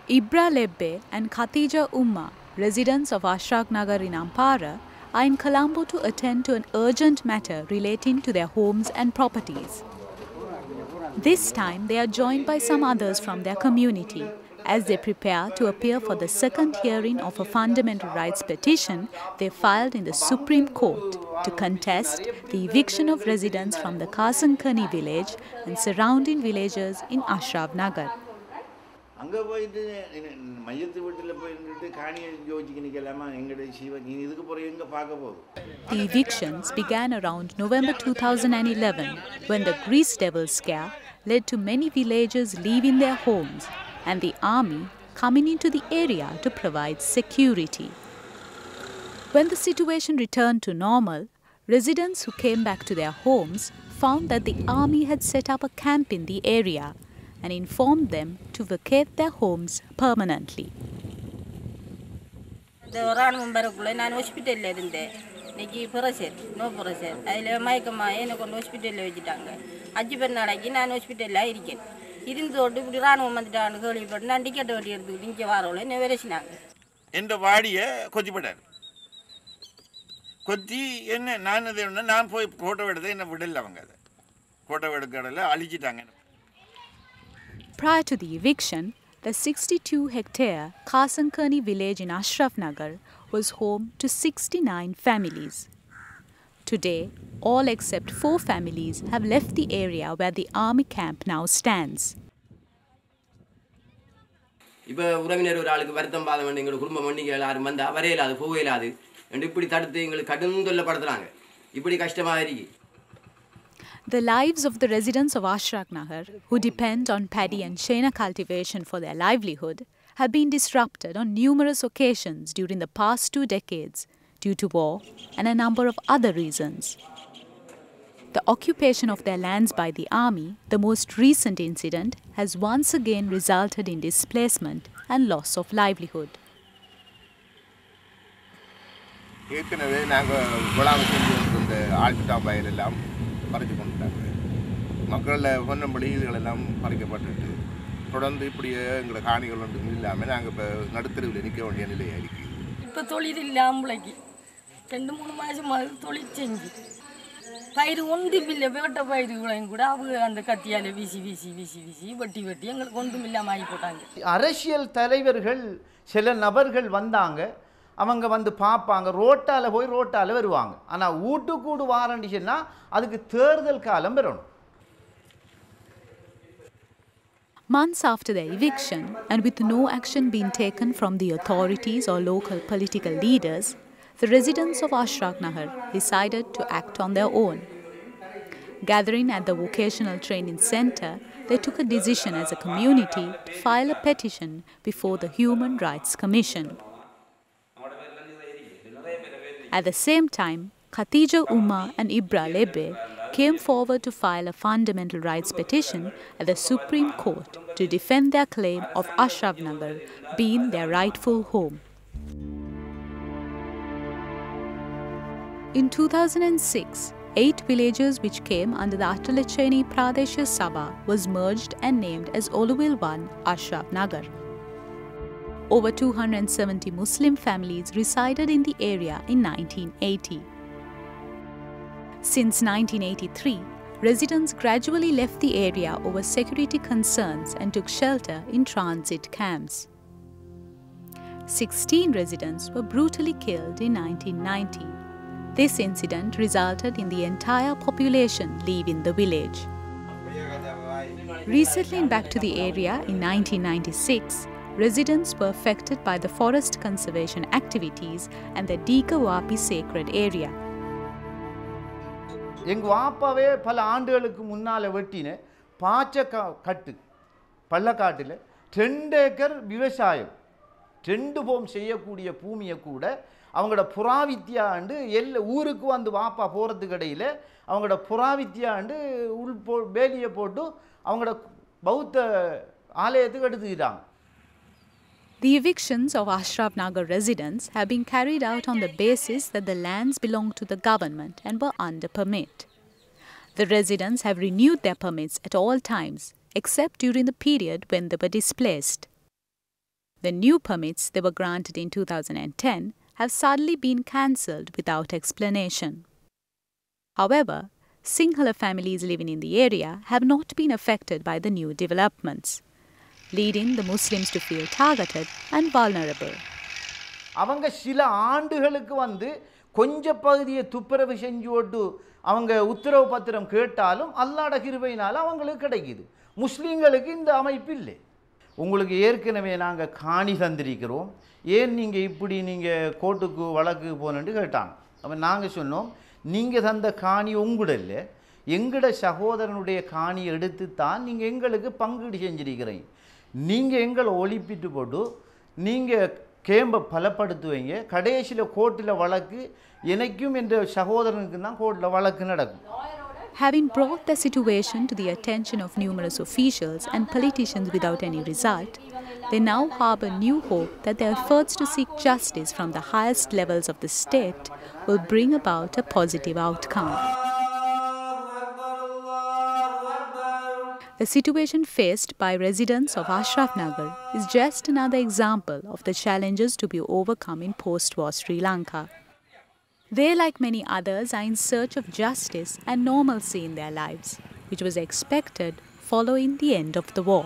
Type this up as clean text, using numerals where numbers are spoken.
Ibra Lebbe and Khatija Umma, residents of Ashraf Nagar in Ampara, are in Colombo to attend to an urgent matter relating to their homes and properties. This time they are joined by some others from their community as they prepare to appear for the second hearing of a fundamental rights petition they filed in the Supreme Court to contest the eviction of residents from the Kasankani village and surrounding villages in Ashraf Nagar. The evictions began around November 2011 when the Grease Devil scare led to many villagers leaving their homes and the army coming into the area to provide security. When the situation returned to normal, residents who came back to their homes found that the army had set up a camp in the area and informed them to vacate their homes permanently. Prior to the eviction, the 62-hectare Kasankani village in Ashraf Nagar was home to 69 families. Today, all except 4 families have left the area where the army camp now stands. The lives of the residents of Ashraf Nagar, who depend on paddy and shena cultivation for their livelihood, have been disrupted on numerous occasions during the past 2 decades due to war and a number of other reasons. The occupation of their lands by the army, the most recent incident, has once again resulted in displacement and loss of livelihood. அரசியல் தலைவர்கள் சில நபர்கள் வந்தாங்க அவங்க வந்து பாப்பாங்க ரோட்டால போய் ரோட்டால வருவாங்க ஆனா ஊட்டுக்கூடு வாரண்டினா அதுக்கு தேர்தல் காலம் வரணும். Months after their eviction, and with no action being taken from the authorities or local political leaders, the residents of Ashraf Nagar decided to act on their own. Gathering at the vocational training center, they took a decision as a community to file a petition before the Human Rights Commission. At the same time, Khatija Umma and Ibra Lebbe came forward to file a fundamental rights petition at the Supreme Court to defend their claim of Ashraf Nagar being their rightful home. In 2006, 8 villages which came under the Atalacheni Pradesha Sabha was merged and named as Oluvil 1 Ashraf Nagar. Over 270 Muslim families resided in the area in 1980. Since 1983, residents gradually left the area over security concerns and took shelter in transit camps. 16 residents were brutally killed in 1990. This incident resulted in the entire population leaving the village. Resettling back to the area in 1996, residents were affected by the forest conservation activities and the Dikawapi sacred area. எங்க வாப்பாவே பல ஆண்டுகளுக்கு முன்னால வெட்டின பாச்ச கட்டு பள்ளக்காட்டில் 2 acre விவசாயம் 2 போம் செய்யக்கூடிய பூமியை கூட அவங்களோட புறாவித்யாண்டு ஊருக்கு வந்து வாப்பா போகிறதுக்கு இடையில் அவங்களோட புறாவித்யாண்டு வேலியை போட்டு அவங்களோட பௌத்த ஆலயத்துக்கு எடுத்துக்கிறாங்க. The evictions of Ashraf Nagar residents have been carried out on the basis that the lands belonged to the government and were under permit. The residents have renewed their permits at all times, except during the period when they were displaced. The new permits that were granted in 2010 have suddenly been cancelled without explanation. However, Sinhala families living in the area have not been affected by the new developments, leading the Muslims to feel targeted and vulnerable. அவங்க சில ஆண்டுகளுக்கு கொஞ்ச பகுதியை துப்புரவு செஞ்சு ஓட்டு அவங்க உத்தரவு பத்திரம் கேட்டாலும் அல்லாஹ்வுடைய கிருபையினால அவங்களுக்கு கிடைக்குது. முஸ்லிம்களுக்கு இந்த அமைப்பு இல்லை. உங்களுக்கு ஏற்கனவே நாங்கள் காணி தந்திருக்கிறோம், ஏன் நீங்கள் இப்படி நீங்கள் கோர்ட்டுக்கு வழக்கு போனேன்னு கேட்டாங்க. அப்போ நாங்கள் சொன்னோம், நீங்கள் தந்த காணி உங்களோட இல்லை, எங்களோட சகோதரனுடைய காணி எடுத்து தான் நீங்கள் எங்களுக்கு பங்கீடு செஞ்சிருக்கிறீங்க. நீங்கள் எங்களை ஒழிப்பிட்டு போட்டு நீங்கள் கேம்பை பலப்படுத்துவீங்க, கடைசியில் கோர்ட்டில் வழக்கு எனக்கும் என்ற சகோதரனுக்கு தான் கோர்ட்டில் வழக்கு நடக்கும். Having brought the situation to the attention of numerous officials and politicians without any result, they now harbor new hope that their efforts to seek justice from the highest levels of the state will bring about a positive outcome. The situation faced by residents of Ashraf Nagar is just another example of the challenges to be overcome in post-war Sri Lanka. They, like many others, are in search of justice and normalcy in their lives, which was expected following the end of the war.